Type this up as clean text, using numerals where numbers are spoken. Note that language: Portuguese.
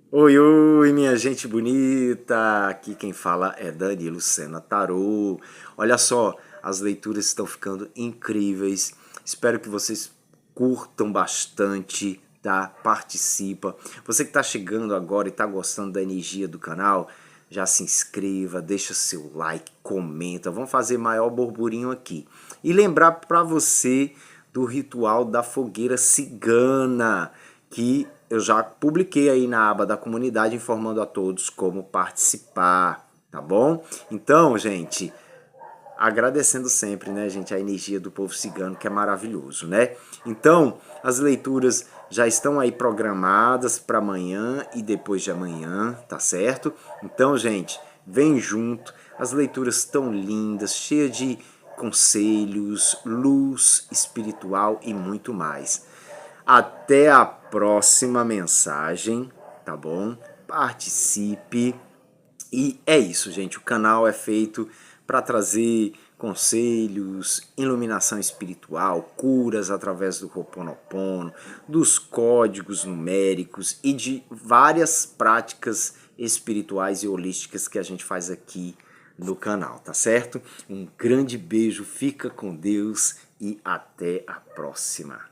Oi, oi, minha gente bonita! Aqui quem fala é Danilo Sena Tarô. Olha só, as leituras estão ficando incríveis. Espero que vocês curtam bastante, tá? Participa. Você que está chegando agora e está gostando da energia do canal, já se inscreva, deixa seu like, comenta. Vamos fazer maior burburinho aqui. E lembrar para você do ritual da fogueira cigana, que eu já publiquei aí na aba da comunidade informando a todos como participar, tá bom? Então, gente, agradecendo sempre, né, gente, a energia do povo cigano, que é maravilhoso, né? Então, as leituras já estão aí programadas para amanhã e depois de amanhã, tá certo? Então, gente, vem junto. As leituras tão lindas, cheias de conselhos, luz espiritual e muito mais. Até a próxima mensagem, tá bom? Participe. E é isso, gente. O canal é feito para trazer conselhos, iluminação espiritual, curas através do Ho'oponopono, dos códigos numéricos e de várias práticas espirituais e holísticas que a gente faz aqui no canal, tá certo? Um grande beijo, fica com Deus e até a próxima.